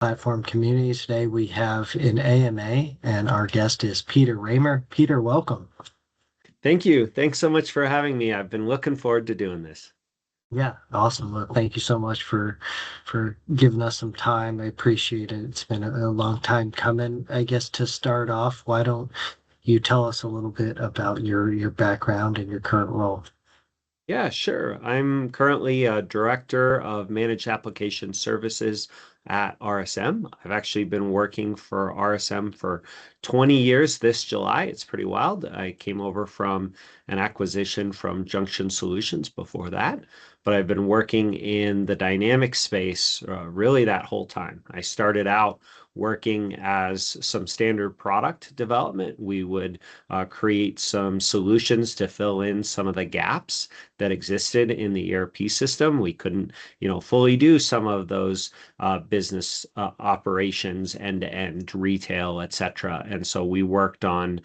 Platform community. Today we have an AMA, and our guest is Peter Raymer. Peter, welcome. Thank you. Thanks so much for having me. I've been looking forward to doing this. Yeah, awesome. Well, thank you so much for giving us some time. I appreciate it. It's been a long time coming. I guess to start off, why don't you tell us a little bit about your background and your current role? Yeah, sure. I'm currently a director of managed application services at RSM. I've actually been working for RSM for 20 years this July. It's pretty wild. I came over from an acquisition from Junction Solutions before that, but I've been working in the dynamic space really that whole time. I started out working as some standard product development. We would create some solutions to fill in some of the gaps that existed in the ERP system. We couldn't, fully do some of those business operations end to end, retail, etc. And so we worked on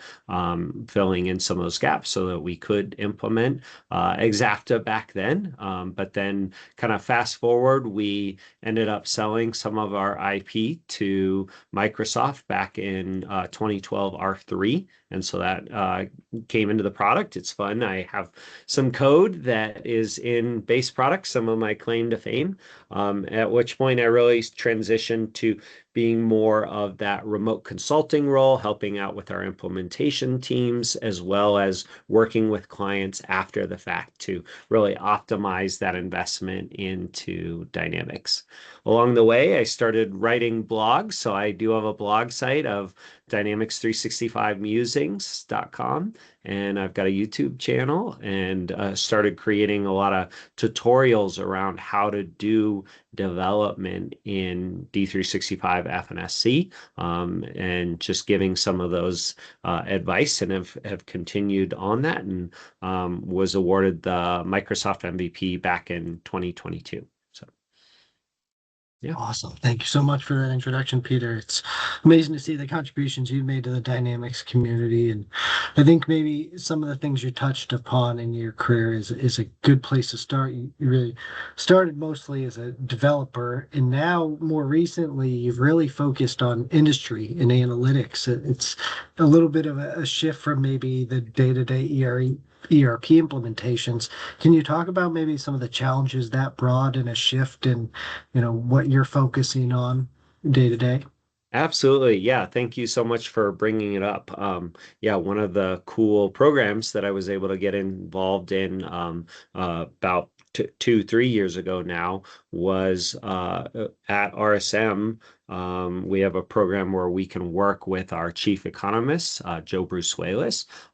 filling in some of those gaps so that we could implement Exacta back then. But then, kind of fast forward, we ended up selling some of our IP to Microsoft back in 2012 R3. And so that came into the product. It's fun. I have some code that is in base products, some of my claim to fame, at which point I really transitioned to being more of that remote consulting role, helping out with our implementation teams, as well as working with clients after the fact to really optimize that investment into Dynamics. Along the way, I started writing blogs. So I do have a blog site of dynamics365musings.com, and I've got a YouTube channel and started creating a lot of tutorials around how to do development in D365 FNSC, and just giving some of those advice, and have continued on that, and was awarded the Microsoft MVP back in 2022. So, yeah. Awesome. Thank you so much for that introduction, Peter. It's amazing to see the contributions you've made to the Dynamics community. And I think maybe some of the things you touched upon in your career is a good place to start. You really started mostly as a developer, and now more recently, you've really focused on industry and analytics. It's a little bit of a shift from maybe the day-to-day ERP implementations. Can you talk about maybe some of the challenges that brought and a shift in what you're focusing on day to day? Absolutely. Yeah. Thank you so much for bringing it up. Yeah, one of the cool programs that I was able to get involved in about 3 years ago now was at RSM. We have a program where we can work with our chief economist, Joe Bruce,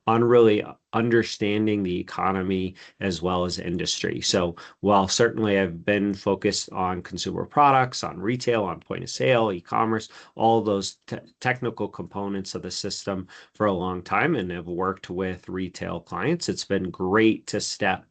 on really understanding the economy as well as industry. So while certainly I've been focused on consumer products, on retail, on point of sale, e-commerce, all those technical components of the system for a long time, and have worked with retail clients, it's been great to step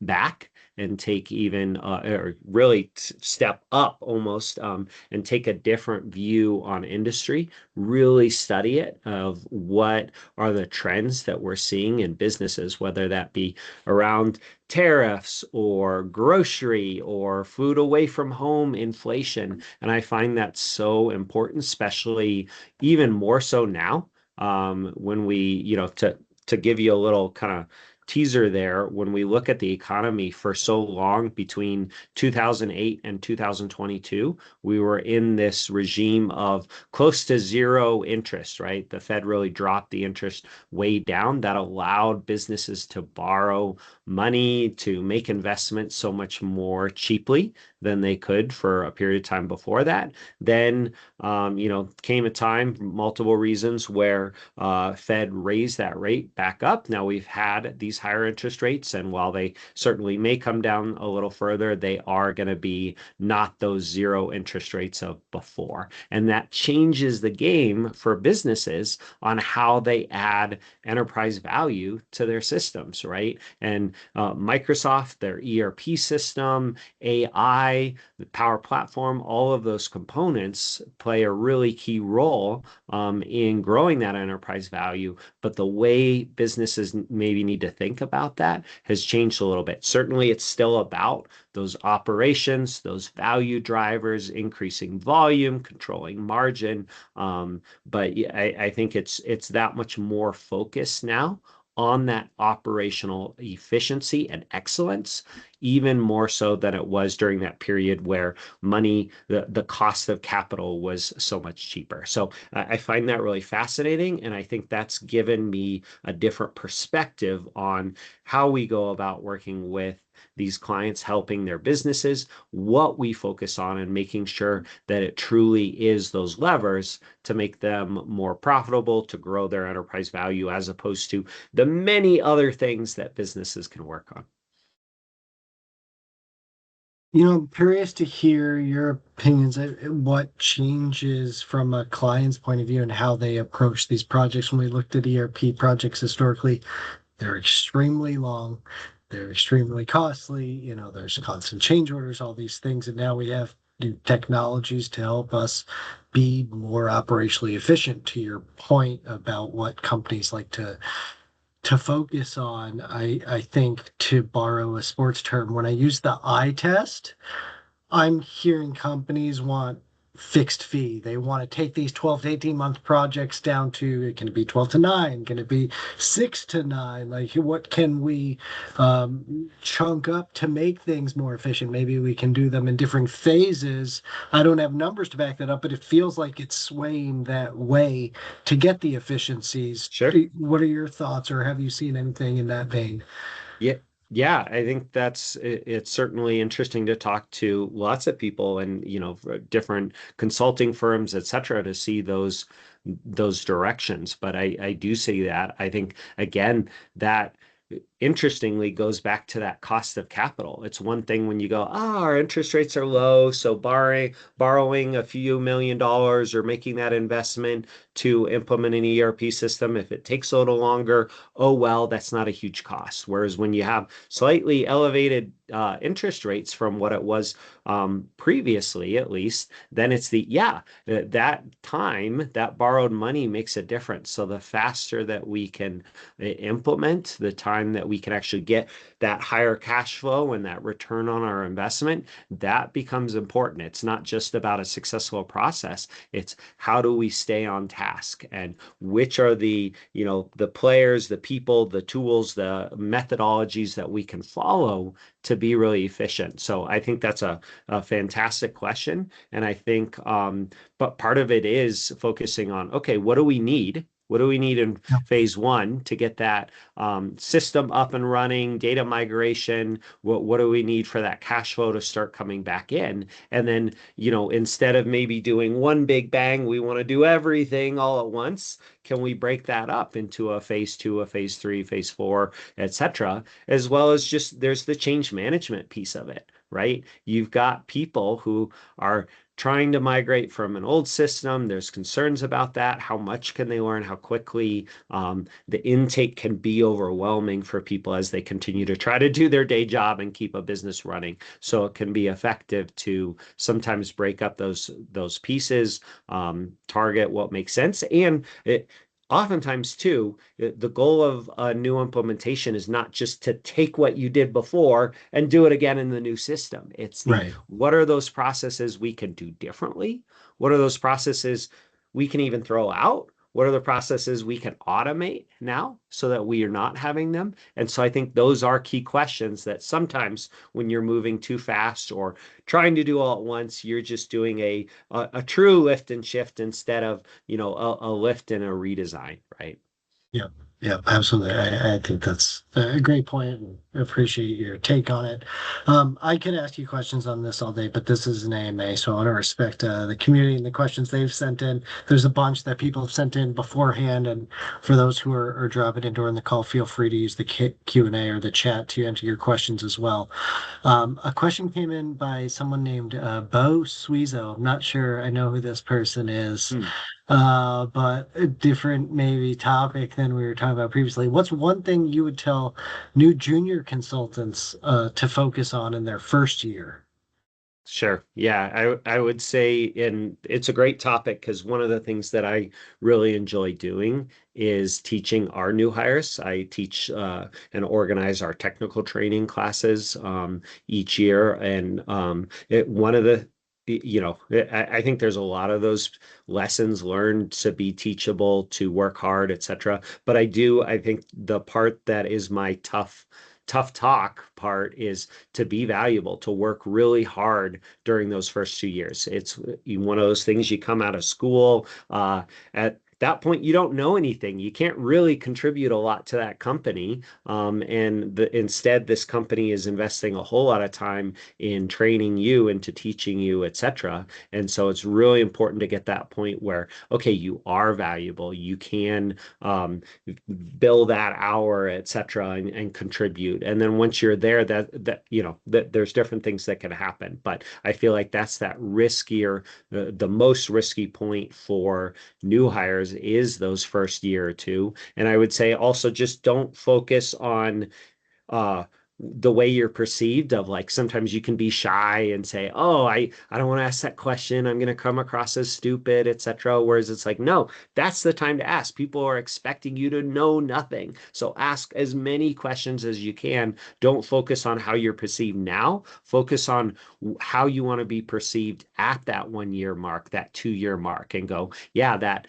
back and take even or really step up almost, and take a different view on industry, really study it of what are the trends that we're seeing in businesses, whether that be around tariffs or grocery or food away from home inflation. And I find that so important, especially even more so now, when we, to give you a little kind of teaser there, when we look at the economy for so long between 2008 and 2022, we were in this regime of close to zero interest, right? The Fed really dropped the interest way down. That allowed businesses to borrow money to make investments so much more cheaply than they could for a period of time before that. Then, came a time, multiple reasons, where Fed raised that rate back up. Now we've had these higher interest rates, and while they certainly may come down a little further, they are going to be not those zero interest rates of before. And that changes the game for businesses on how they add enterprise value to their systems, right? And Microsoft, their ERP system, AI, AI, the Power Platform, all of those components play a really key role in growing that enterprise value. But the way businesses maybe need to think about that has changed a little bit. Certainly, it's still about those operations, those value drivers, increasing volume, controlling margin. But yeah, I think it's that much more focused now on that operational efficiency and excellence, even more so than it was during that period where money, the cost of capital was so much cheaper. So I find that really fascinating. And I think that's given me a different perspective on how we go about working with these clients, helping their businesses, what we focus on, and making sure that it truly is those levers to make them more profitable, to grow their enterprise value, as opposed to the many other things that businesses can work on. I'm curious to hear your opinions. What changes from a client's point of view and how they approach these projects. When we looked at ERP projects historically, they're extremely long, they're extremely costly. There's constant change orders, all these things. And now we have new technologies to help us be more operationally efficient. To your point about what companies like to focus on, I think, to borrow a sports term, when I use the eye test, I'm hearing companies want fixed fee. They want to take these 12 to 18-month projects down to, can it be 12 to 9? Can it be 6 to 9? Like, what can we chunk up to make things more efficient? Maybe we can do them in different phases. I don't have numbers to back that up, but it feels like it's swaying that way to get the efficiencies. Sure. What are your thoughts, or have you seen anything in that vein? Yeah, yeah, I think it's certainly interesting to talk to lots of people and different consulting firms, et cetera, to see those directions. But I do see that. I think again that interestingly goes back to that cost of capital. It's one thing when you go, our interest rates are low, so borrowing a few $1 million or making that investment to implement an ERP system, if it takes a little longer, oh well, that's not a huge cost. Whereas when you have slightly elevated interest rates from what it was previously, at least, then it's that time, that borrowed money makes a difference. So the faster that we can implement, the time that we can actually get that higher cash flow and that return on our investment, that becomes important. It's not just about a successful process. It's how do we stay on task, and which are the players, the people, the tools, the methodologies that we can follow to be really efficient. So I think that's a fantastic question. And I think, but part of it is focusing on, okay, what do we need? What do we need in Yeah. phase one to get that system up and running, data migration? What do we need for that cash flow to start coming back in? And then, instead of maybe doing one big bang, we want to do everything all at once. Can we break that up into a phase two, a phase three, phase four, et cetera? As well as just there's the change management piece of it, right? You've got people who are trying to migrate from an old system. There's concerns about that. How much can they learn? How quickly? The intake can be overwhelming for people as they continue to try to do their day job and keep a business running. So it can be effective to sometimes break up those pieces, target what makes sense, and oftentimes too, the goal of a new implementation is not just to take what you did before and do it again in the new system. It's Right. what are those processes we can do differently? What are those processes we can even throw out? What are the processes we can automate now so that we are not having them? And so I think those are key questions that sometimes when you're moving too fast or trying to do all at once, you're just doing a true lift and shift instead of, a lift and a redesign, right? Yeah, yeah, absolutely. I think that's a great point, and appreciate your take on it. I could ask you questions on this all day, but this is an AMA, so I want to respect the community and the questions they've sent in. There's a bunch that people have sent in beforehand, and for those who are dropping in during the call, feel free to use the Q&A or the chat to enter your questions as well. A question came in by someone named Bo Suizo. I'm not sure I know who this person is, Hmm. but a different maybe topic than we were talking about previously. What's one thing you would tell new junior consultants to focus on in their first year? Sure. Yeah, I would say, and it's a great topic because one of the things that I really enjoy doing is teaching our new hires. I teach and organize our technical training classes each year, and one of the I think there's a lot of those lessons learned to be teachable, to work hard, etc. But I think the part that is my tough talk part is to be valuable, to work really hard during those first 2 years. It's one of those things you come out of school at that point you don't know anything. You can't really contribute a lot to that company. Instead, this company is investing a whole lot of time in training you and to teaching you, etc. And so it's really important to get that point where, okay, you are valuable. You can bill that hour, etc., and contribute. And then once you're there, that there's different things that can happen. But I feel like that's that riskier, the most risky point for new hires is those first year or two. And I would say also just don't focus on uh the way you're perceived of, like, sometimes you can be shy and say, oh, I don't want to ask that question, I'm going to come across as stupid, etc. Whereas it's like, no, that's the time to ask. People are expecting you to know nothing, so ask as many questions as you can. Don't focus on how you're perceived now, focus on how you want to be perceived at that 1 year mark, that 2 year mark, and go, yeah, that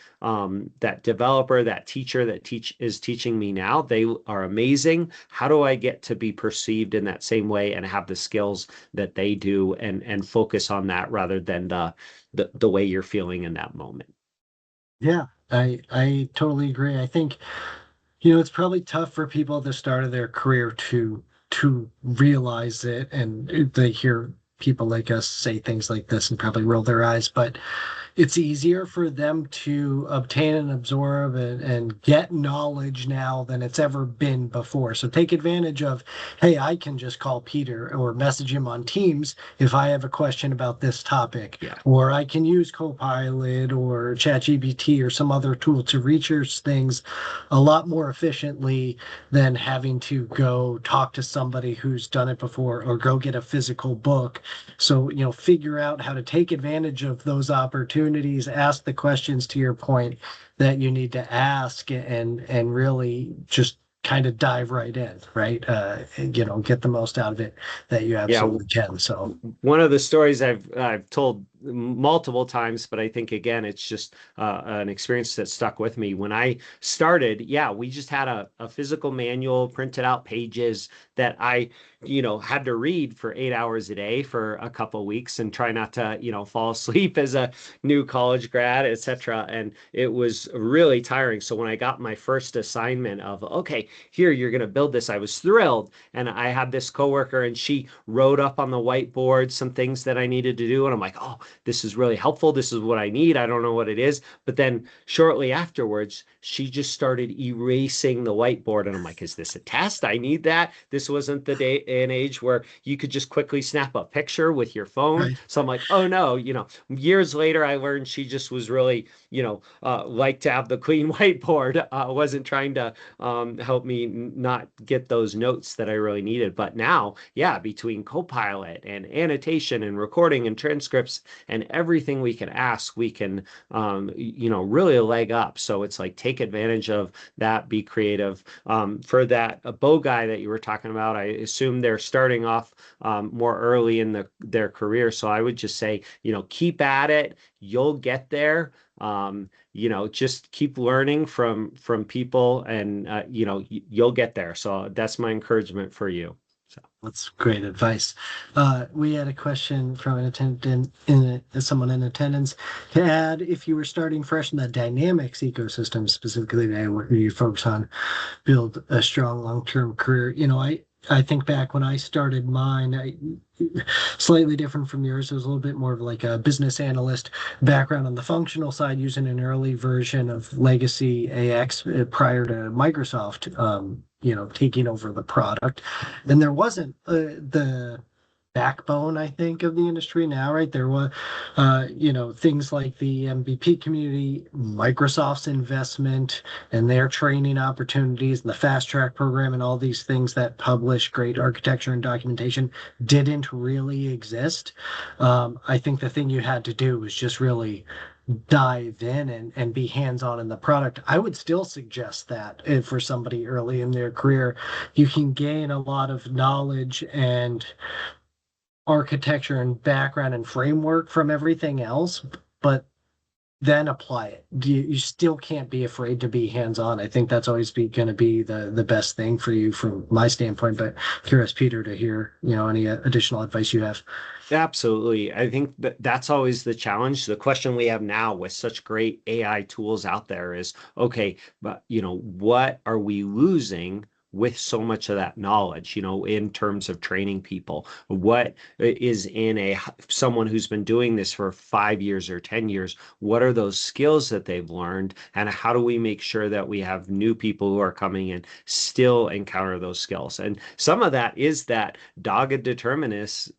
developer, that teacher that is teaching me now, they are amazing. How do I get to be perceived in that same way and have the skills that they do, and focus on that rather than the way you're feeling in that moment. Yeah, I totally agree. I think, it's probably tough for people at the start of their career to realize it, and they hear people like us say things like this and probably roll their eyes, but it's easier for them to obtain and absorb and get knowledge now than it's ever been before. So take advantage of, hey, I can just call Peter or message him on Teams if I have a question about this topic, Yeah. or I can use Copilot or ChatGPT or some other tool to research things a lot more efficiently than having to go talk to somebody who's done it before or go get a physical book. So, figure out how to take advantage of those opportunities, ask the questions to your point that you need to ask, and really just kind of dive right in, right? And, get the most out of it that you Yeah, absolutely can. So, one of the stories I've told multiple times, but I think again it's just an experience that stuck with me. When I started, yeah, we just had a physical manual, printed out pages that I, had to read for 8 hours a day for a couple of weeks and try not to, fall asleep as a new college grad, etc. And it was really tiring. So when I got my first assignment of, okay, here you're going to build this, I was thrilled. And I had this coworker, and she wrote up on the whiteboard some things that I needed to do. And I'm like, oh, this is really helpful. This is what I need. I don't know what it is. But then shortly afterwards, she just started erasing the whiteboard. And I'm like, is this a test? I need that. This wasn't the day and age where you could just quickly snap a picture with your phone. right. So I'm like, oh no, years later, I learned she just was really, like to have the clean whiteboard, wasn't trying to help me not get those notes that I really needed. But now, yeah, between Copilot and annotation and recording and transcripts and everything we can ask, we can, really a leg up. So it's like, take advantage of that, be creative. For that a bow guy that you were talking about, I assume they're starting off more early in their career. So I would just say, keep at it. You'll get there. Just keep learning from people, and you'll get there. So that's my encouragement for you. So That's great advice. We had a question from an attendant, someone in attendance, to add, if you were starting fresh in the dynamics ecosystem, specifically where you focus on build a strong long-term career. I think back when I started mine, slightly different from yours. It was a little bit more of like a business analyst background on the functional side, using an early version of legacy AX prior to Microsoft, taking over the product. And there wasn't the backbone, I think, of the industry now, right? There was, things like the MVP community, Microsoft's investment and their training opportunities, and the fast track program, and all these things that publish great architecture and documentation didn't really exist. I think the thing you had to do was just really dive in and be hands-on in the product. I would still suggest that if for somebody early in their career, you can gain a lot of knowledge and architecture and background and framework from everything else, but then apply it. You still can't be afraid to be hands-on. I think that's always going to be the best thing for you from my standpoint. But curious, Peter, to hear any additional advice you have. Absolutely. I think that that's always the challenge. The question we have now with such great AI tools out there is, okay, but what are we losing with so much of that knowledge, in terms of training people? What is in someone who's been doing this for 5 years or 10 years? What are those skills that they've learned? And how do we make sure that we have new people who are coming in still encounter those skills? And some of that is that dogged determination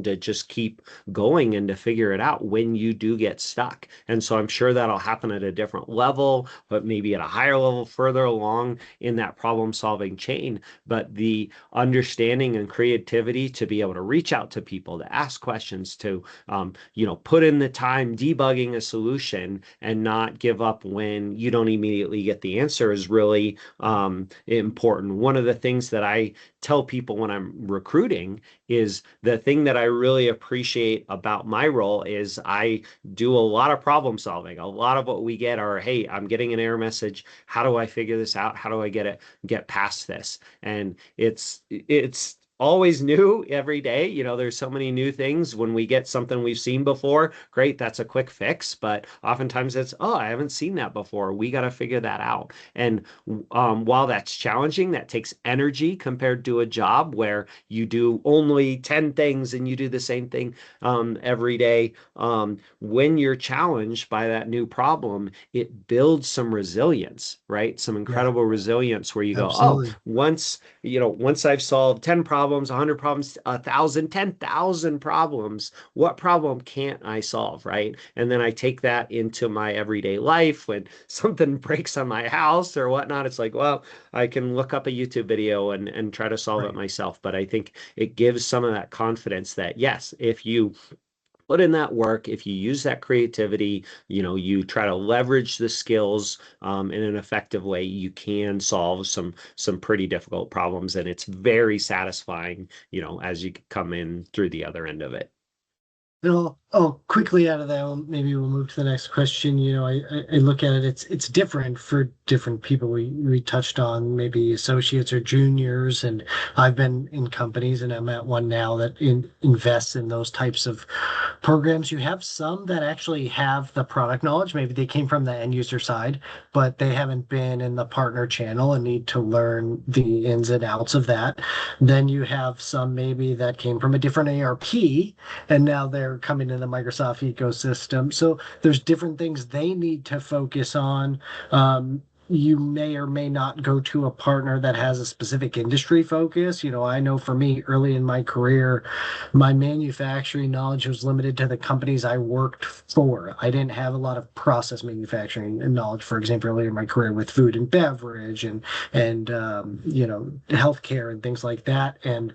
to just keep going and to figure it out when you do get stuck. And so I'm sure that'll happen at a different level, but maybe at a higher level further along in that problem solving chain. But the understanding and creativity to be able to reach out to people, to ask questions, to put in the time debugging a solution and not give up when you don't immediately get the answer is really important. One of the things that I tell people when I'm recruiting is the thing that I really appreciate about my role is I do a lot of problem solving. A lot of what we get are, hey, I'm getting an error message. How do I figure this out? How do I get past this? And it's always new every day. There's so many new things. When we get something we've seen before, great, that's a quick fix. But oftentimes it's, oh, I haven't seen that before. We got to figure that out. And while that's challenging, that takes energy compared to a job where you do only 10 things and you do the same thing every day. When you're challenged by that new problem, it builds some resilience, right? Some Yeah, incredible resilience where you go, oh, absolutely. once I've solved 10 problems, 100 problems, 1,000, 10,000 problems, what problem can't I solve, right? And then I take that into my everyday life. When something breaks on my house or whatnot, it's like, well, I can look up a YouTube video and try to solve it Right. myself. But I think it gives some of that confidence that, yes, if you put in that work, if you use that creativity, you try to leverage the skills in an effective way, you can solve some pretty difficult problems, and it's very satisfying, as you come in through the other end of it. Oh, quickly out of that, maybe we'll move to the next question. I look at it, it's different for different people. We touched on maybe associates or juniors, and I've been in companies and I'm at one now that invests in those types of programs. You have some that actually have the product knowledge. Maybe they came from the end user side, but they haven't been in the partner channel and need to learn the ins and outs of that. Then you have some maybe that came from a different ERP and now they're coming in the Microsoft ecosystem. So there's different things they need to focus on. You may or may not go to a partner that has a specific industry focus. I know for me, early in my career, my manufacturing knowledge was limited to the companies I worked for. I didn't have a lot of process manufacturing knowledge, for example, earlier in my career with food and beverage and healthcare and things like that. And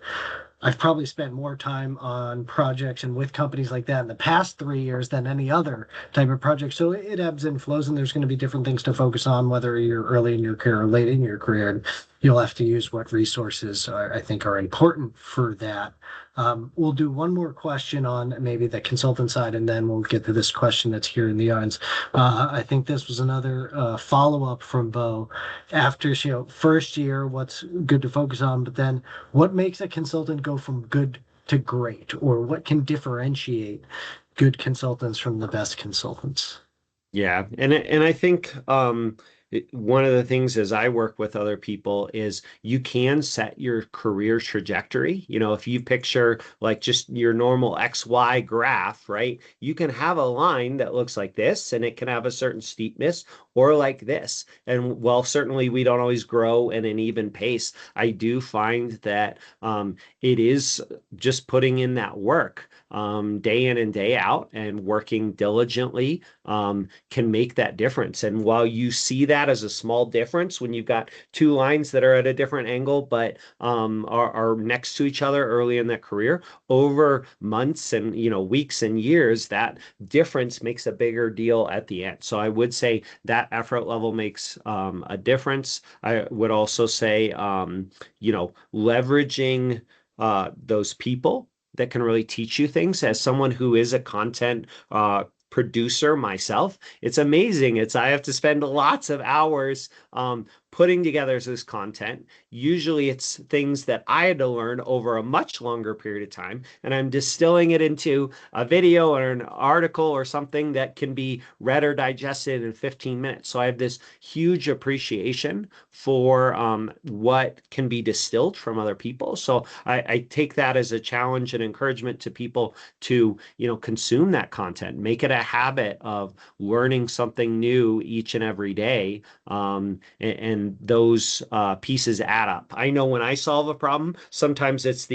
I've probably spent more time on projects and with companies like that in the past 3 years than any other type of project. So it ebbs and flows, and there's going to be different things to focus on, whether you're early in your career or late in your career. And you'll have to use what resources I think are important for that. We'll do one more question on maybe the consultant side, and then we'll get to this question that's here in the audience. I think this was another follow-up from Bo. After first year, what's good to focus on, but then what makes a consultant go from good to great, or what can differentiate good consultants from the best consultants? Yeah, and I think one of the things as I work with other people is you can set your career trajectory. If you picture like just your normal XY graph, right? You can have a line that looks like this and it can have a certain steepness or like this. And while certainly we don't always grow at an even pace, I do find that it is just putting in that work day in and day out and working diligently can make that difference. And while you see that as a small difference when you've got two lines that are at a different angle but are next to each other early in that career, over months and weeks and years, that difference makes a bigger deal at the end. So I would say that effort level makes a difference. I would also say leveraging those people that can really teach you things. As someone who is a content producer myself, it's amazing. I have to spend lots of hours putting together this content. Usually it's things that I had to learn over a much longer period of time, and I'm distilling it into a video or an article or something that can be read or digested in 15 minutes. So I have this huge appreciation for what can be distilled from other people. So I take that as a challenge and encouragement to people to consume that content, make it a habit of learning something new each and every day, and those pieces add up. I know when I solve a problem, sometimes it's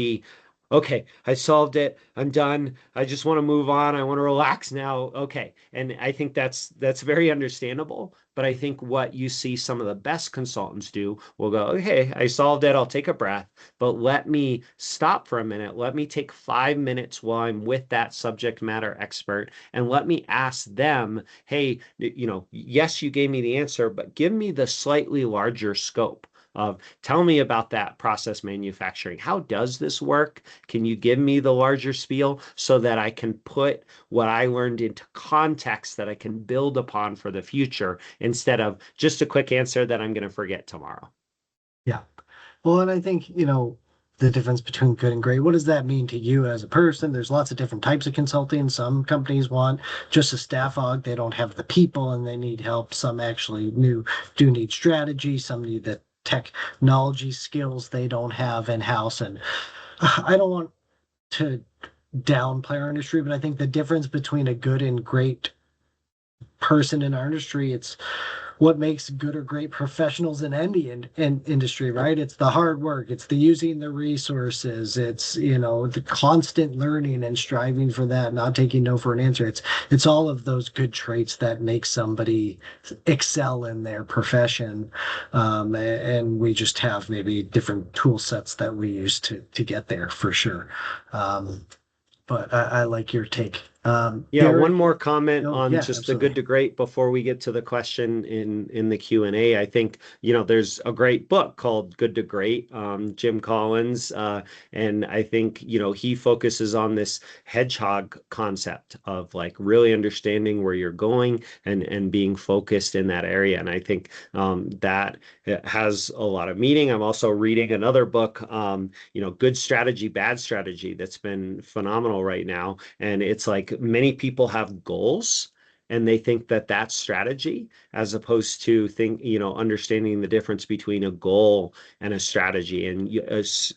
okay, I solved it. I'm done. I just want to move on. I want to relax now. Okay. And I think that's very understandable. But I think what you see some of the best consultants do will go, okay, I solved it. I'll take a breath, but let me stop for a minute. Let me take 5 minutes while I'm with that subject matter expert and let me ask them, hey, yes, you gave me the answer, but give me the slightly larger scope of tell me about that process manufacturing. How does this work? Can you give me the larger spiel so that I can put what I learned into context that I can build upon for the future instead of just a quick answer that I'm going to forget tomorrow? Yeah. Well, and I think, the difference between good and great, what does that mean to you as a person? There's lots of different types of consulting. Some companies want just a staff aug. They don't have the people and they need help. Some actually do need strategy. Some need the technology skills they don't have in-house. And I don't want to downplay our industry, but I think the difference between a good and great person in our industry, it's what makes good or great professionals in any industry, right? It's the hard work, it's the using the resources, it's the constant learning and striving for that, not taking no for an answer. It's all of those good traits that make somebody excel in their profession, and we just have maybe different tool sets that we use to get there for sure. But I like your take. Yeah, one Derek, more comment oh on yeah, just the good absolutely. to great before we get to the question in the Q&A. I think, there's a great book called Good to Great, Jim Collins, and I think, he focuses on this hedgehog concept of like really understanding where you're going and being focused in that area. And I think that it has a lot of meaning. I'm also reading another book, Good Strategy, Bad Strategy, that's been phenomenal right now. And it's like many people have goals and they think that that's strategy as opposed to understanding the difference between a goal and a strategy, and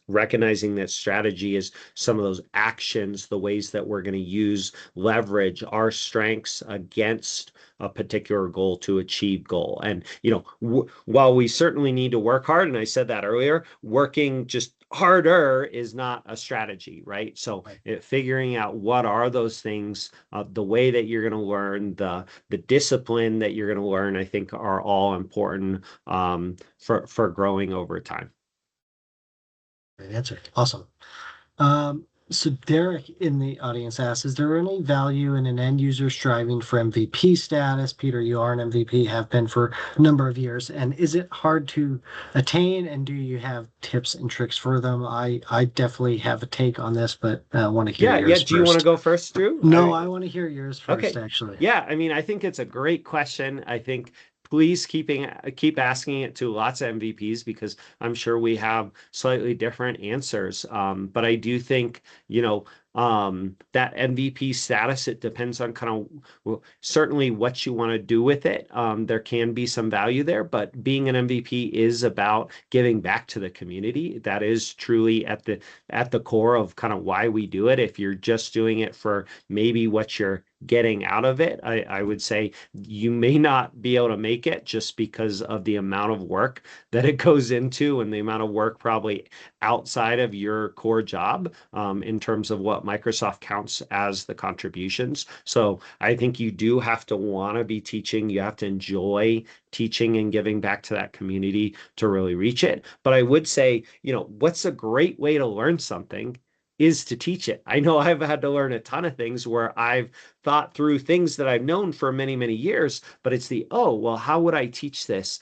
recognizing that strategy is some of those actions, the ways that we're going to use leverage our strengths against a particular goal to achieve goal. And while we certainly need to work hard, and I said that earlier, working just harder is not a strategy, right? So Right. figuring out what are those things, the way that you're going to learn, the discipline that you're going to learn, I think are all important for growing over time. Great answer. Awesome. So Derek in the audience asks, is there any value in an end user striving for MVP status? Peter, you are an MVP, have been for a number of years. And is it hard to attain? And do you have tips and tricks for them? I definitely have a take on this, but I want to hear Yeah. yours Do you want to first. go first, Drew? No, I want to hear yours first, Okay. actually. Yeah, I mean, I think it's a great question. I think please keep asking it to lots of MVPs because I'm sure we have slightly different answers. But I do think, that MVP status, it depends on kind of, well, certainly what you want to do with it. There can be some value there, but being an MVP is about giving back to the community. That is truly at the core of kind of why we do it. If you're just doing it for maybe what you're getting out of it, I would say you may not be able to make it just because of the amount of work that it goes into and the amount of work probably outside of your core job, in terms of what Microsoft counts as the contributions. So I think you do have to want to be teaching. You have to enjoy teaching and giving back to that community to really reach it. But I would say, what's a great way to learn something is to teach it. I know I've had to learn a ton of things where I've thought through things that I've known for many, many years, but it's oh, well, how would I teach this?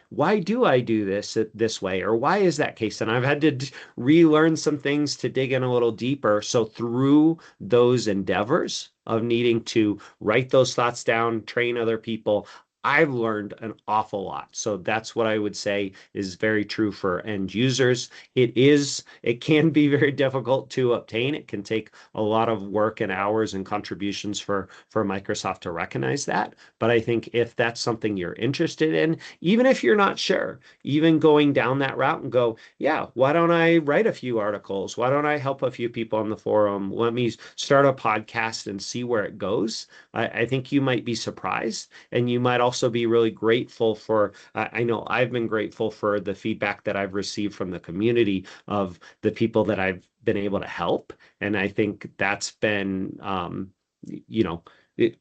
Why do I do this way? Or why is that case? And I've had to relearn some things to dig in a little deeper. So through those endeavors of needing to write those thoughts down, train other people, I've learned an awful lot. So that's what I would say is very true for end users. It can be very difficult to obtain. It can take a lot of work and hours and contributions for Microsoft to recognize that. But I think if that's something you're interested in, even if you're not sure, even going down that route and go, yeah, why don't I write a few articles? Why don't I help a few people on the forum? Let me start a podcast and see where it goes. I think you might be surprised, and you might also be really grateful for, I know I've been grateful for the feedback that I've received from the community of the people that I've been able to help. And I think that's been,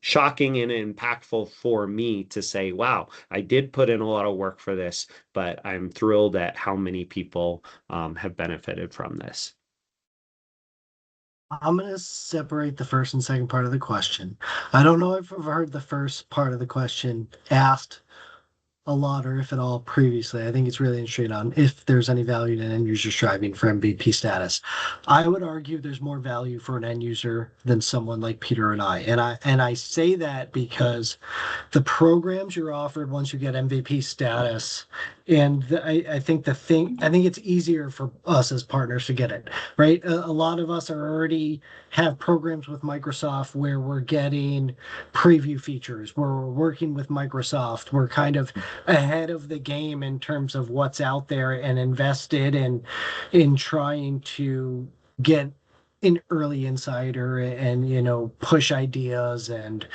shocking and impactful for me to say, wow, I did put in a lot of work for this, but I'm thrilled at how many people have benefited from this. I'm going to separate the first and second part of the question. I don't know if I've heard the first part of the question asked a lot or if at all previously. I think it's really interesting on if there's any value to an end user striving for MVP status. I would argue there's more value for an end user than someone like Peter and I. And I say that because the programs you're offered once you get MVP status, and I think I think it's easier for us as partners to get it, right? A lot of us are already have programs with Microsoft where we're getting preview features, where we're working with Microsoft. We're kind of ahead of the game in terms of what's out there and invested in trying to get an early insider and push ideas and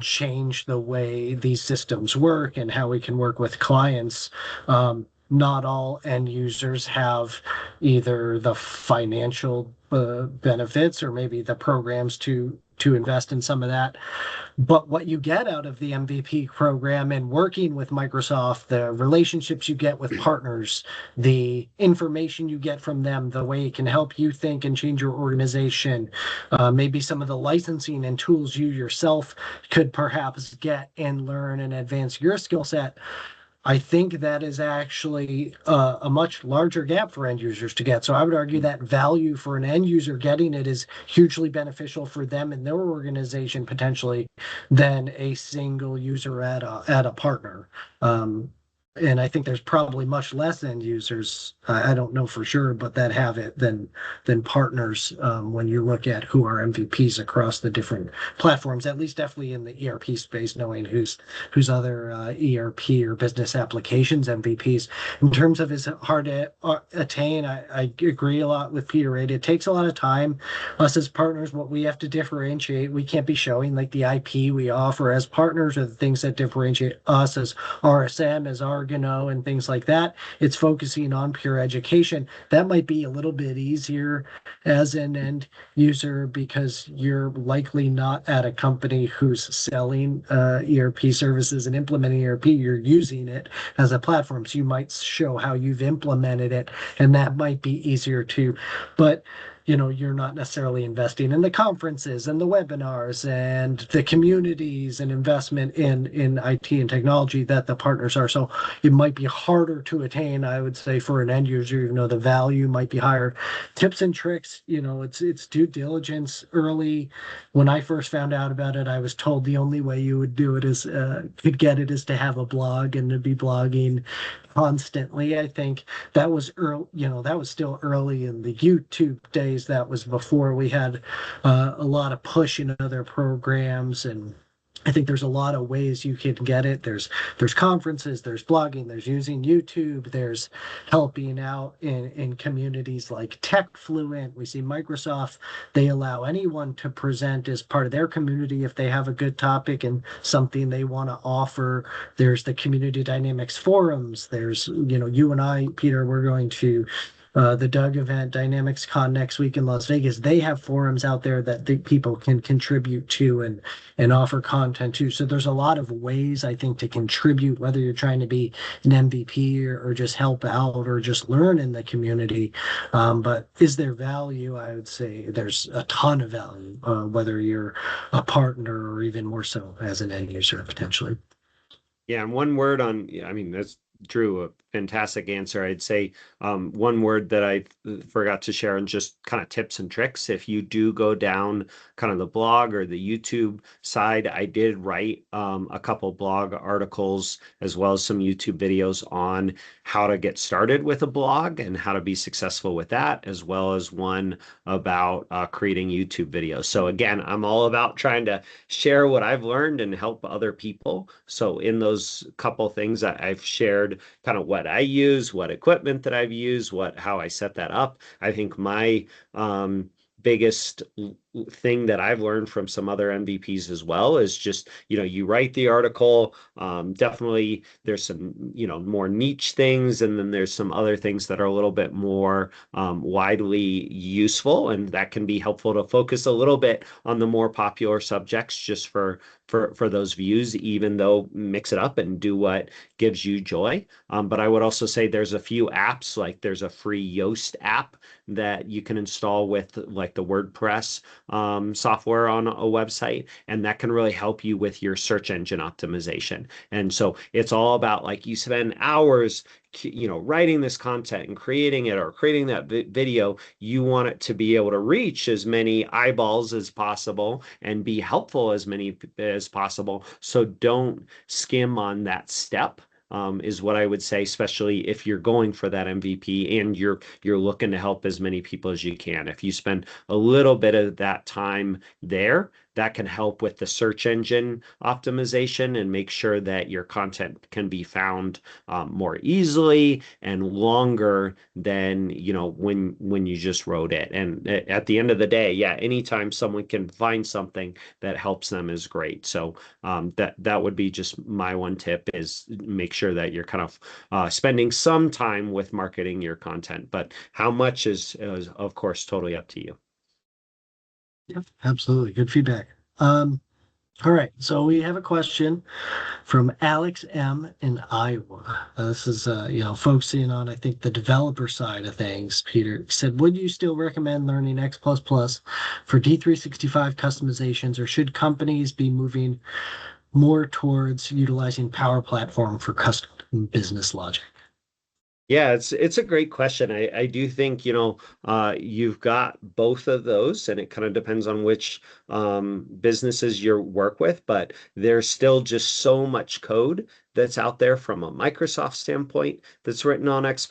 change the way these systems work and how we can work with clients. Not all end users have either the financial benefits or maybe the programs to invest in some of that. But what you get out of the MVP program and working with Microsoft, the relationships you get with partners, the information you get from them, the way it can help you think and change your organization, maybe some of the licensing and tools you yourself could perhaps get and learn and advance your skill set. I think that is actually a much larger gap for end users to get. So I would argue that value for an end user getting it is hugely beneficial for them and their organization potentially than a single user at a partner. And I think there's probably much less end users, I don't know for sure, but that have it than partners when you look at who are MVPs across the different platforms, at least definitely in the ERP space, knowing who's other ERP or business applications MVPs. In terms of is it hard to attain, I agree a lot with Peter, right? It takes a lot of time. Us as partners, what we have to differentiate, we can't be showing like the IP we offer as partners or the things that differentiate us as RSM, as Argano, and things like that. It's focusing on pure education. That might be a little bit easier as an end user because you're likely not at a company who's selling ERP services and implementing ERP. You're using it as a platform. So you might show how you've implemented it, and that might be easier too. But you're not necessarily investing in the conferences and the webinars and the communities and investment in IT and technology that the partners are. So it might be harder to attain, I would say, for an end user, even though the value might be higher. Tips and tricks, it's due diligence early. When I first found out about it, I was told the only way you would do it is could get it is to have a blog and to be blogging constantly. I think that was early, that was still early in the YouTube days. That was before we had a lot of push in other programs. And I think there's a lot of ways you can get it. There's conferences, there's blogging, there's using YouTube, there's helping out in communities like TechFluent. We see Microsoft, they allow anyone to present as part of their community if they have a good topic and something they want to offer. There's the Community Dynamics forums. There's, you and I, Peter, we're going to the Doug event, Dynamics Con next week in Las Vegas. They have forums out there that the people can contribute to and offer content to. So there's a lot of ways I think to contribute, whether you're trying to be an MVP or just help out or just learn in the community. But is there value? I would say there's a ton of value, whether you're a partner or even more so as an end user potentially. Yeah, and one word on, yeah, I mean, that's Drew, a fantastic answer. I'd say one word that I forgot to share and just kind of tips and tricks. If you do go down kind of the blog or the YouTube side, I did write a couple blog articles as well as some YouTube videos on how to get started with a blog and how to be successful with that, as well as one about creating YouTube videos. So again, I'm all about trying to share what I've learned and help other people. So in those couple things that I've shared kind of what I use, what equipment that I've used, how I set that up. I think my biggest thing that I've learned from some other MVPs as well is just, you write the article. Definitely there's some, more niche things, and then there's some other things that are a little bit more widely useful, and that can be helpful to focus a little bit on the more popular subjects just for those views, even though mix it up and do what gives you joy. But I would also say there's a few apps, like there's a free Yoast app that you can install with like the WordPress software on a website, and that can really help you with your search engine optimization. And so it's all about, like, you spend hours writing this content and creating it or creating that video. You want it to be able to reach as many eyeballs as possible and be helpful as many as possible. So don't skim on that step. Is what I would say, especially if you're going for that MVP and you're looking to help as many people as you can. If you spend a little bit of that time there, that can help with the search engine optimization and make sure that your content can be found more easily and longer than when you just wrote it. And at the end of the day, yeah, anytime someone can find something that helps them is great. So that would be just my one tip, is make sure that you're kind of spending some time with marketing your content. But how much is of course totally up to you. Yeah, absolutely. Good feedback. All right, so we have a question from Alex M in Iowa. This is focusing on, I think, the developer side of things. Peter said, would you still recommend learning X++ for D365 customizations, or should companies be moving more towards utilizing Power Platform for custom business logic? Yeah, it's a great question. I do think, you've got both of those, and it kind of depends on which businesses you work with, but there's still just so much code that's out there from a Microsoft standpoint that's written on X++,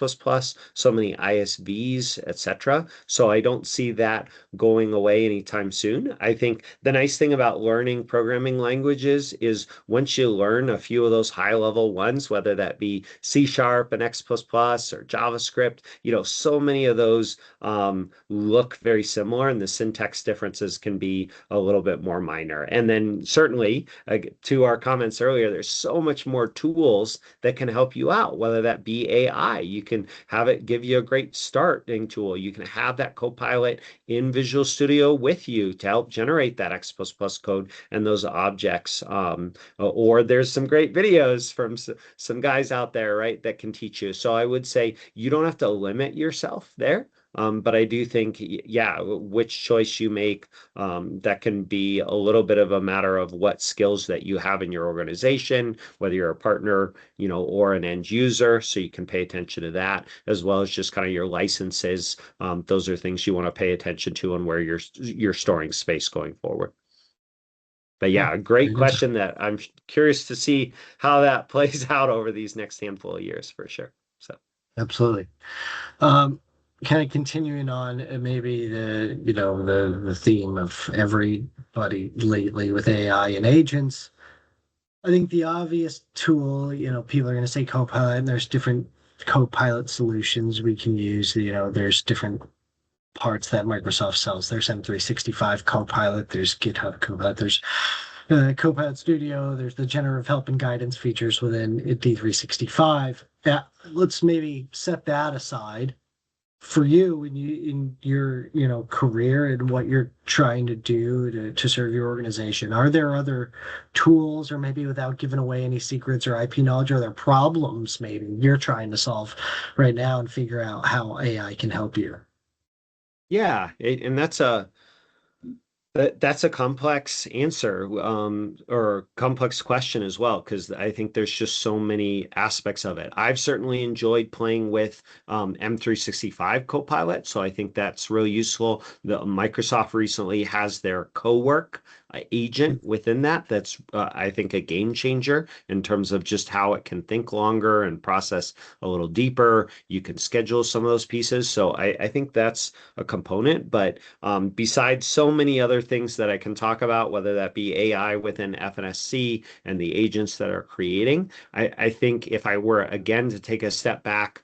so many ISVs, etc. So I don't see that going away anytime soon. I think the nice thing about learning programming languages is once you learn a few of those high level ones, whether that be C# and X++ or JavaScript, so many of those look very similar, and the syntax differences can be a little bit more minor. And then certainly, to our comments earlier, there's so much more tools that can help you out, whether that be AI. You can have it give you a great starting tool. You can have that Copilot in Visual Studio with you to help generate that X++ code and those objects. Or there's some great videos from some guys out there, right, that can teach you. So I would say you don't have to limit yourself there. But I do think, yeah, which choice you make, that can be a little bit of a matter of what skills that you have in your organization, whether you're a partner, or an end user. So you can pay attention to that, as well as just kind of your licenses. Those are things you want to pay attention to and where you're storing space going forward. But Yeah, yeah, a great very good. question that I'm curious to see how that plays out over these next handful of years for sure. So Absolutely. Um, Kind of continuing on maybe the theme of everybody lately with AI and agents. I think the obvious tool, people are going to say Copilot, and there's different Copilot solutions we can use. There's different parts that Microsoft sells. There's M365 Copilot, there's GitHub Copilot, there's Copilot Studio, there's the generative help and guidance features within D365. Yeah, let's maybe set that aside for you in your career and what you're trying to do to serve your organization. Are there other tools, or maybe without giving away any secrets or IP knowledge, are there problems maybe you're trying to solve right now and figure out how AI can help you? yeah, and that's a complex answer, or complex question as well, because I think there's just so many aspects of it. I've certainly enjoyed playing with M365 Copilot, so I think that's really useful. Microsoft recently has their Cowork agent within that. That's, I think, a game changer in terms of just how it can think longer and process a little deeper. You can schedule some of those pieces. So I think that's a component, but besides so many other things that I can talk about, whether that be AI within FNSC and the agents that are creating, I think if I were again to take a step back,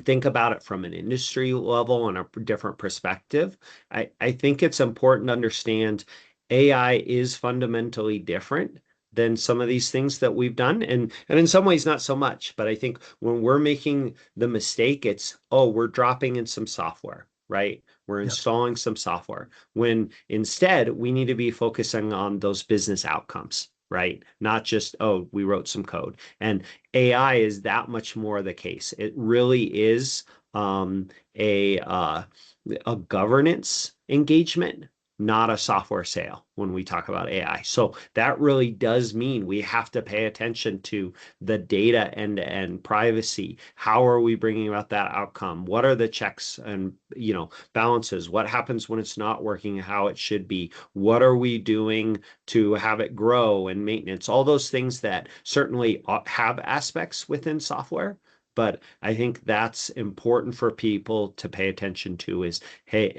think about it from an industry level and a different perspective, I think it's important to understand AI is fundamentally different than some of these things that we've done. And in some ways, not so much. But I think when we're making the mistake, it's, oh, we're dropping in some software, right? We're Yeah. installing some software, when instead we need to be focusing on those business outcomes, right? Not just, oh, we wrote some code. And AI is that much more the case. It really is a a governance engagement, not a software sale when we talk about AI. So that really does mean we have to pay attention to the data end-to-end privacy. How are we bringing about that outcome? What are the checks and balances? What happens when it's not working how it should be? What are we doing to have it grow and maintenance? All those things that certainly have aspects within software. But I think that's important for people to pay attention to is, hey,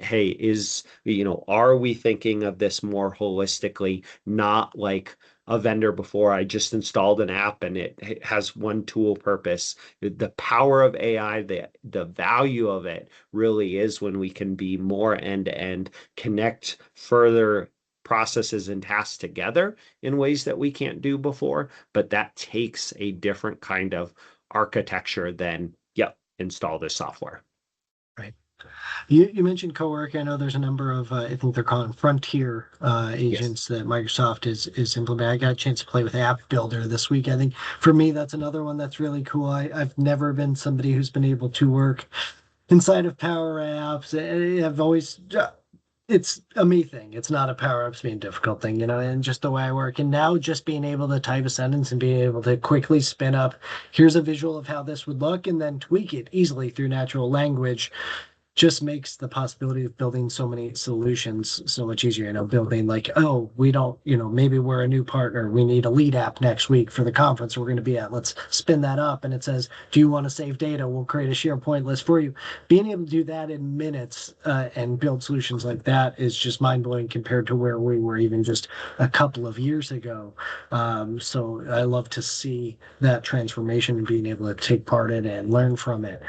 are we thinking of this more holistically, not like a vendor before I just installed an app and it has one tool purpose. The power of AI, the value of it really is when we can be more end to end, connect further processes and tasks together in ways that we can't do before. But that takes a different kind of architecture than, yep, install this software. Right. You mentioned Cowork. I know there's a number of, I think they're calling frontier Yes. agents that Microsoft is implementing. I got a chance to play with App Builder this week. I think for me, that's another one that's really cool. I've never been somebody who's been able to work inside of Power Apps. I've always, it's a me thing. It's not a Power Apps being difficult thing, and just the way I work. And now just being able to type a sentence and being able to quickly spin up, here's a visual of how this would look, and then tweak it easily through natural language just makes the possibility of building so many solutions so much easier. Building like, oh, we don't, maybe we're a new partner. We need a lead app next week for the conference we're going to be at. Let's spin that up. And it says, do you want to save data? We'll create a SharePoint list for you. Being able to do that in minutes and build solutions like that is just mind blowing compared to where we were even just a couple of years ago. So I love to see that transformation and being able to take part in it and learn from it.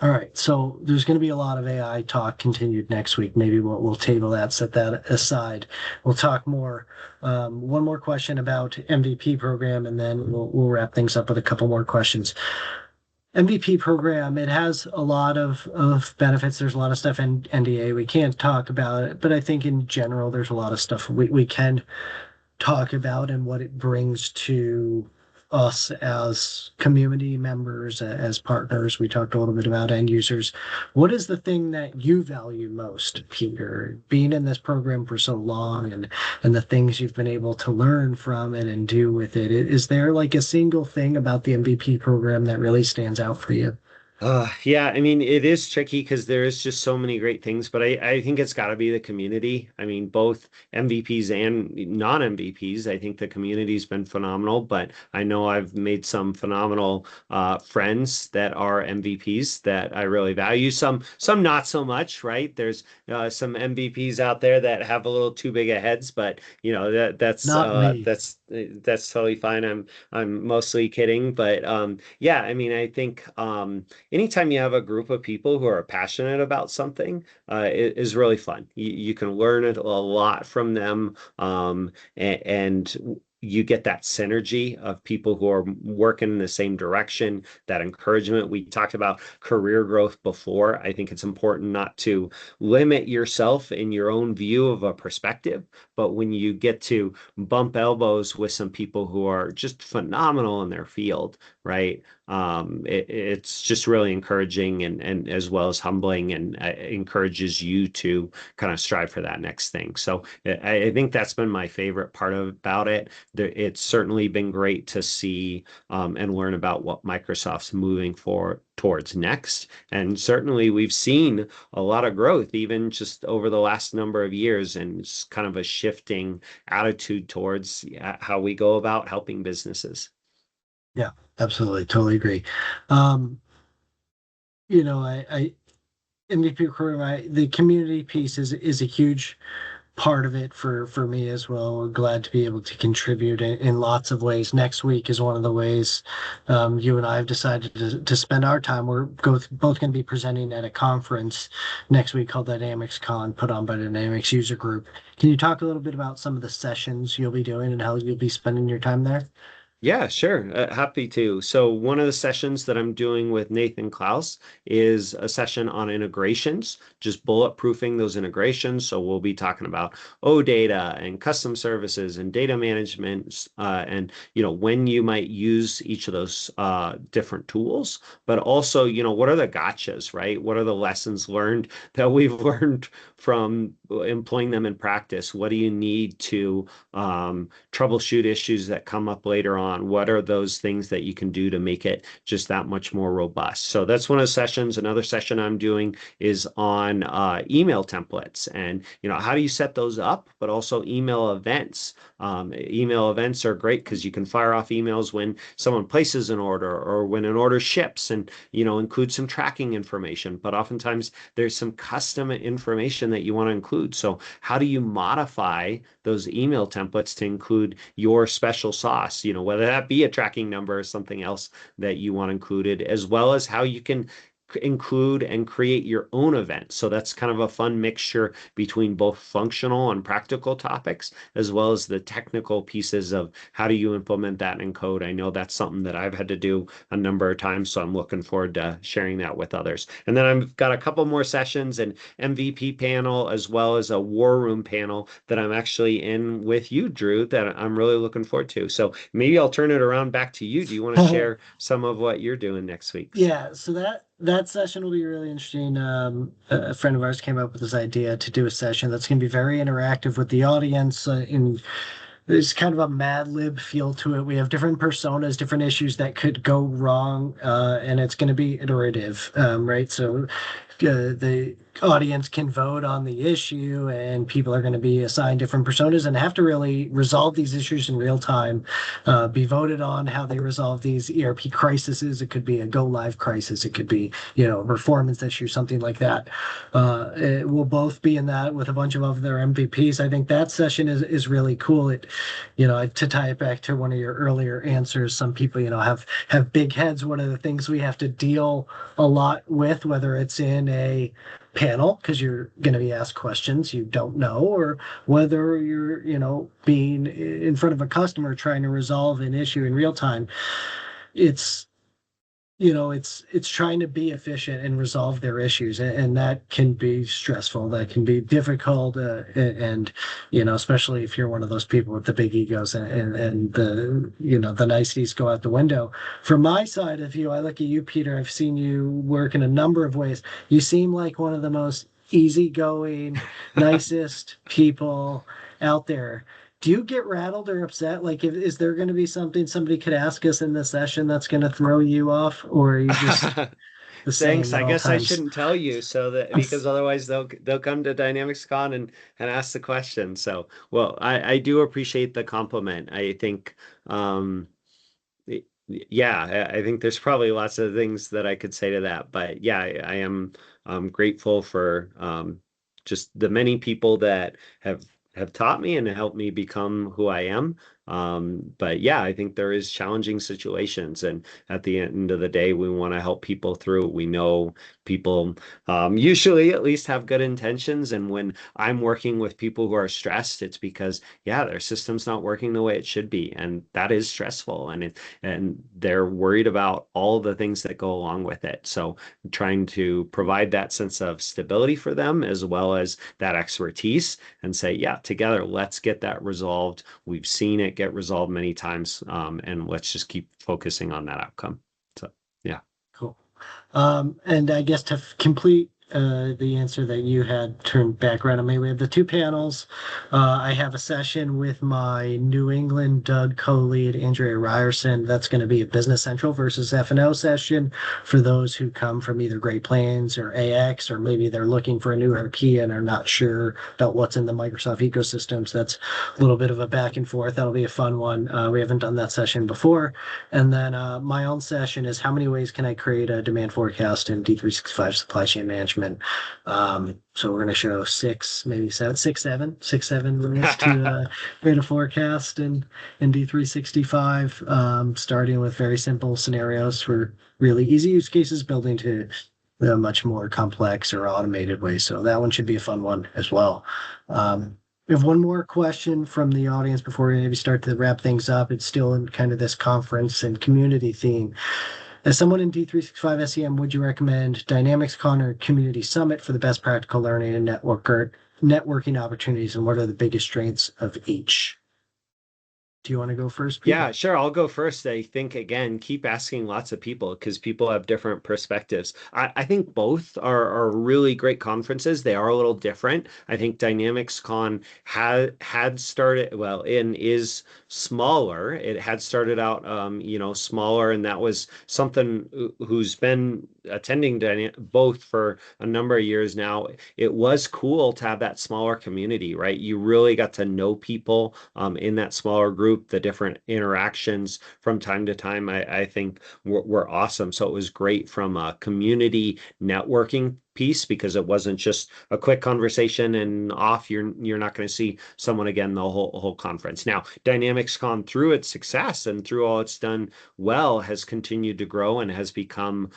All right, so there's going to be a lot of AI talk continued next week. Maybe we'll table that, set that aside. We'll talk more. One more question about MVP program, and then we'll wrap things up with a couple more questions. MVP program, it has a lot of benefits. There's a lot of stuff in NDA. We can't talk about it, but I think in general, there's a lot of stuff we can talk about and what it brings to us as community members, as partners. We talked a little bit about end users. What is the thing that you value most, Peter, being in this program for so long and the things you've been able to learn from it and do with it? Is there like a single thing about the MVP program that really stands out for you? Yeah, I mean, it is tricky because there is just so many great things, but I think it's got to be the community. I mean, both MVPs and non-MVPs. I think the community's been phenomenal, but I know I've made some phenomenal friends that are MVPs that I really value. Some not so much, right? There's some MVPs out there that have a little too big of heads, but you know Not me. that's totally fine. I'm mostly kidding, but yeah, I mean, I think anytime you have a group of people who are passionate about something, it is really fun. You can learn a lot from them, and you get that synergy of people who are working in the same direction, that encouragement. We talked about career growth before. I think it's important not to limit yourself in your own view of a perspective, but when you get to bump elbows with some people who are just phenomenal in their field, right? It's just really encouraging and as well as humbling and encourages you to kind of strive for that next thing. So I think that's been my favorite part about it. It's certainly been great to see and learn about what Microsoft's moving for towards next. And certainly we've seen a lot of growth even just over the last number of years, and it's kind of a shifting attitude towards how we go about helping businesses. Yeah, absolutely. Totally agree. Um, I MVP program, the community piece is a huge part of it for me as well. We're glad to be able to contribute in lots of ways. Next week is one of the ways you and I have decided to spend our time. We're both going to be presenting at a conference next week called Dynamics Con, put on by Dynamics User Group. Can you talk a little bit about some of the sessions you'll be doing and how you'll be spending your time there? Yeah, sure. Happy to. So, one of the sessions that I'm doing with Nathan Klaus is a session on integrations, just bulletproofing those integrations. So, we'll be talking about OData and custom services and data management, and when you might use each of those different tools, but also what are the gotchas, right? What are the lessons learned that we've learned from employing them in practice? What do you need to troubleshoot issues that come up later on? What are those things that you can do to make it just that much more robust? So that's one of the sessions. Another session I'm doing is on email templates, and how do you set those up, but also email events. Email events are great because you can fire off emails when someone places an order or when an order ships, and include some tracking information. But oftentimes there's some custom information that you want to include. So how do you modify those email templates to include your special sauce, whether that be a tracking number or something else that you want included, as well as how you can include and create your own event. So that's kind of a fun mixture between both functional and practical topics, as well as the technical pieces of how do you implement that in code. I know that's something that I've had to do a number of times, so I'm looking forward to sharing that with others. And then I've got a couple more sessions, an MVP panel, as well as a war room panel that I'm actually in with you, Drew, that I'm really looking forward to. So maybe I'll turn it around back to you. Do you want to share some of what you're doing next week? Yeah, so that session will be really interesting. A friend of ours came up with this idea to do a session that's going to be very interactive with the audience. There's kind of a Mad Lib feel to it. We have different personas, different issues that could go wrong, and it's going to be iterative, right? So the audience can vote on the issue, and people are going to be assigned different personas and have to really resolve these issues in real time, be voted on how they resolve these ERP crises. It could be a go live crisis. It could be, a performance issue, something like that. We'll both be in that with a bunch of other MVPs. I think that session is really cool. To tie it back to one of your earlier answers, some people, have big heads. One of the things we have to deal a lot with, whether it's in a panel because you're going to be asked questions you don't know, or whether you're being in front of a customer trying to resolve an issue in real time, it's it's trying to be efficient and resolve their issues, and that can be stressful, that can be difficult, and especially if you're one of those people with the big egos, and the niceties go out the window. From my side of view, I look at you, Peter. I've seen you work in a number of ways. You seem like one of the most easygoing, nicest people out there. Do you get rattled or upset? Like, is there going to be something somebody could ask us in the session that's going to throw you off, or are you just the Thanks. same at I all guess I times? shouldn't tell you so that because otherwise they'll come to Dynamics Con and ask the question. So, well, I do appreciate the compliment. I think um yeah, I think there's probably lots of things that I could say to that, but yeah, I am grateful for just the many people that have taught me and helped me become who I am. But yeah, I think there is challenging situations, and at the end of the day, we want to help people through. We know people usually at least have good intentions, and when I'm working with people who are stressed, it's because yeah, their system's not working the way it should be, and that is stressful, and they're worried about all the things that go along with it. So trying to provide that sense of stability for them as well as that expertise and say, yeah, together, let's get that resolved. We've seen it get resolved many times, and let's just keep focusing on that outcome. So, yeah. Cool. And I guess to complete the answer that you had turned back around on me, we have the two panels. I have a session with my New England Doug co-lead, Andrea Ryerson. That's going to be a Business Central versus F&O session for those who come from either Great Plains or AX, or maybe they're looking for a new ERP and are not sure about what's in the Microsoft ecosystem. So that's a little bit of a back and forth. That'll be a fun one. We haven't done that session before. And then my own session is how many ways can I create a demand forecast in D365 supply chain management? So we're going to show six, maybe seven, six, seven ways to create a forecast in D365, starting with very simple scenarios for really easy use cases, building to much more complex or automated ways. So that one should be a fun one as well. We have one more question from the audience before we maybe start to wrap things up. It's still in kind of this conference and community theme. As someone in D365 SEM, would you recommend Dynamics Con or Community Summit for the best practical learning and networking opportunities, and what are the biggest strengths of each? Do you want to go first, Yeah, Peter? sure. I'll go first. I think again, keep asking lots of people because people have different perspectives. I think both are really great conferences. They are a little different. I think Dynamics Con had started well and is smaller. It had started out smaller, and that was something who's been attending both for a number of years now. It was cool to have that smaller community, right? You really got to know people in that smaller group. The different interactions from time to time, I think were awesome. So it was great from a community networking piece because it wasn't just a quick conversation and off. You're not going to see someone again the whole conference. Now, Dynamics Con through its success and through all it's done well has continued to grow and has become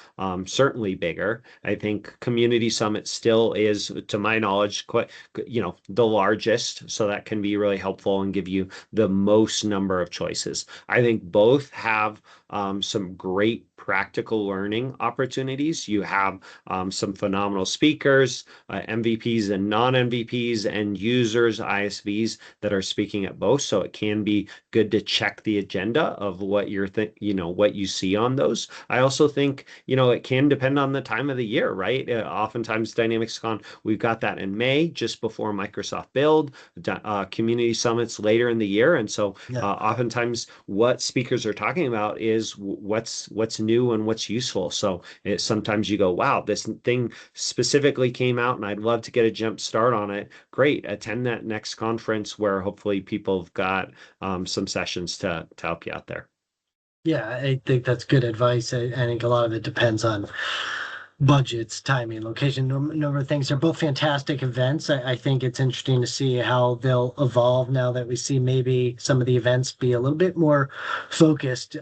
certainly bigger. I think Community Summit still is, to my knowledge, quite the largest, so that can be really helpful and give you the most number of choices. I think both have some great practical learning opportunities. You have some phenomenal speakers, MVPs and non-MVPs, and users, ISVs that are speaking at both. So it can be good to check the agenda of what what you see on those. I also think, it can depend on the time of the year, right? Oftentimes Dynamics Con, we've got that in May, just before Microsoft Build, community summits later in the year. And so Yeah. oftentimes what speakers are talking about is what's new and what's useful. So sometimes you go, wow, this thing specifically came out and I'd love to get a jump start on it. Great. Attend that next conference where hopefully people have got some sessions to help you out there. Yeah, I think that's good advice. I think a lot of it depends on budgets, timing, location, number of things. They're both fantastic events. I think it's interesting to see how they'll evolve now that we see maybe some of the events be a little bit more focused.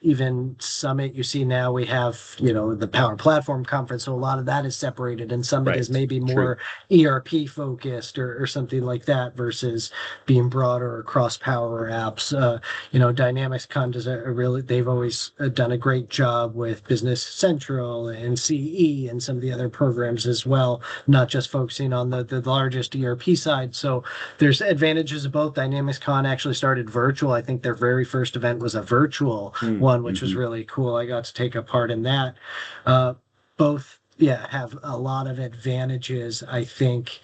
even Summit, you see now we have, you know, the Power Platform Conference. So a lot of that is separated, and Summit is Right. maybe True. more ERP focused or something like that versus being broader across Power Apps. You know, Dynamics Con does a really, they've always done a great job with Business Central and CE and some of the other programs as well, not just focusing on the largest ERP side. So there's advantages of both. Dynamics Con actually started virtual. I think their very first event was a virtual one, which was Mm-hmm. really cool. I got to take a part in that. Uh, both, yeah, have a lot of advantages. I think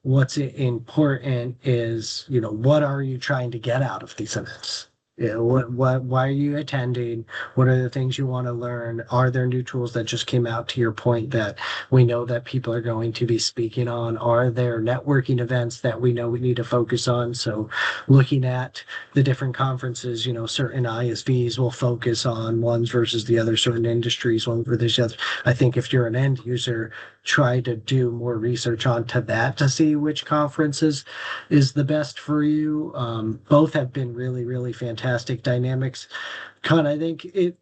what's important is, you know, what are you trying to get out of these events? Yeah, why are you attending? What are the things you want to learn? Are there new tools that just came out, to your point, that we know that people are going to be speaking on? Are there networking events that we know we need to focus on? So looking at the different conferences, you know, certain ISVs will focus on ones versus the other, certain industries, one versus the other. I think if you're an end user, try to do more research onto that to see which conferences is the best for you. Both have been really, really fantastic dynamics. I think it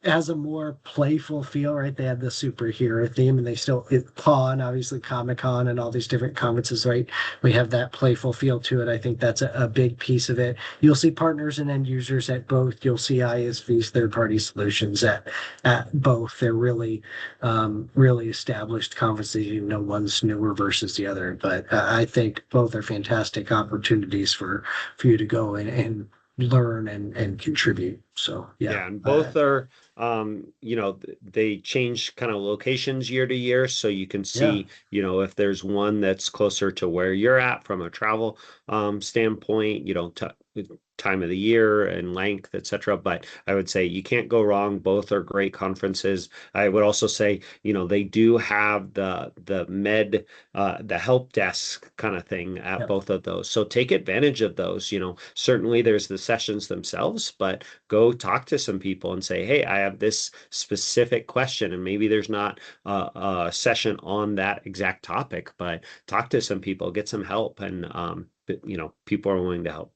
has a more playful feel, right? They have the superhero theme, and they still Con, obviously Comic Con, and all these different conferences, right? We have that playful feel to it. I think that's a big piece of it. You'll see partners and end users at both. You'll see ISVs, third party solutions at both. They're really really established conferences. You know, one's newer versus the other, but I think both are fantastic opportunities for you to go and learn and contribute. So yeah. Yeah, and both are, they change kind of locations year to year, so you can Yeah. see, if there's one that's closer to where you're at from a travel standpoint, time of the year and length, etc. But I would say you can't go wrong. Both are great conferences. I would also say, they do have the help desk kind of thing at Yep. both of those. So take advantage of those. Certainly there's the sessions themselves, but go talk to some people and say, hey, I have this specific question, and maybe there's not a session on that exact topic, but talk to some people, get some help, and people are willing to help.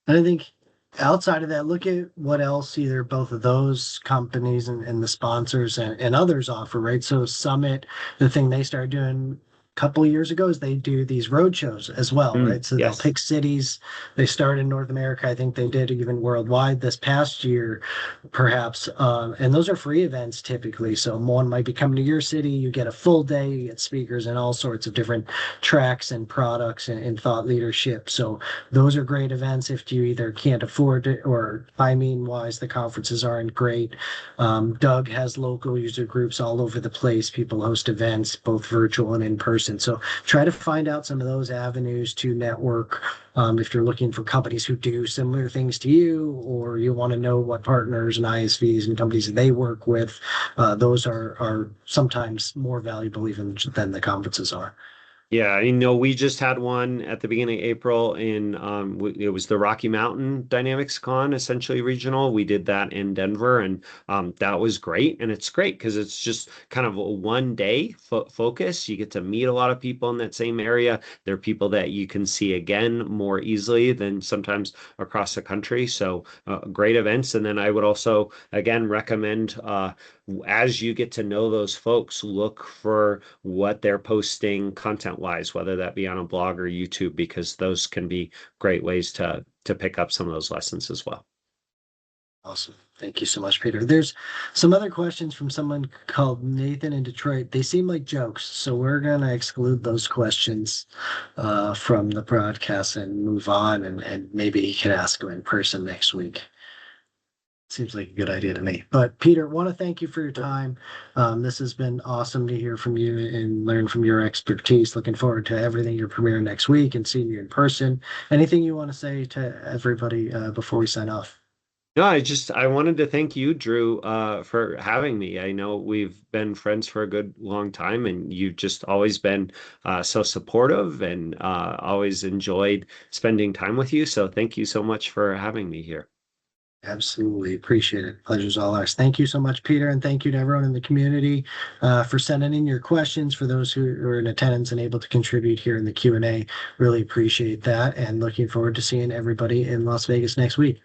And I think outside of that, look at what else either both of those companies and the sponsors and others offer, right? So Summit, the thing they started doing a couple of years ago is they do these road shows as well, right? So they'll Yes. pick cities. They start in North America. I think they did even worldwide this past year, perhaps. And those are free events typically. So one might be coming to your city. You get a full day, you get speakers and all sorts of different tracks and products and thought leadership. So those are great events if you either can't afford it or timing wise, the conferences aren't great. Doug has local user groups all over the place. People host events, both virtual and in person. So try to find out some of those avenues to network. If you're looking for companies who do similar things to you, or you want to know what partners and ISVs and companies they work with, those are sometimes more valuable even than the conferences are. Yeah, we just had one at the beginning of April it was the Rocky Mountain Dynamics Con, essentially regional. We did that in Denver, and that was great. And it's great because it's just kind of a one day focus. You get to meet a lot of people in that same area. There are people that you can see again more easily than sometimes across the country. So great events. And then I would also, again, recommend as you get to know those folks, look for what they're posting content wise, whether that be on a blog or YouTube, because those can be great ways to pick up some of those lessons as well. Awesome. Thank you so much, Peter. There's some other questions from someone called Nathan in Detroit. They seem like jokes, so we're going to exclude those questions from the broadcast and move on, and maybe he can ask them in person next week. Seems like a good idea to me. But Peter, want to thank you for your time. This has been awesome to hear from you and learn from your expertise. Looking forward to everything you're premiering next week and seeing you in person. Anything you want to say to everybody before we sign off? No, I wanted to thank you, Drew, for having me. I know we've been friends for a good long time, and you've just always been so supportive and always enjoyed spending time with you. So thank you so much for having me here. Absolutely. Appreciate it. Pleasure's all ours. Thank you so much, Peter. And thank you to everyone in the community for sending in your questions. For those who are in attendance and able to contribute here in the Q&A, really appreciate that. And looking forward to seeing everybody in Las Vegas next week.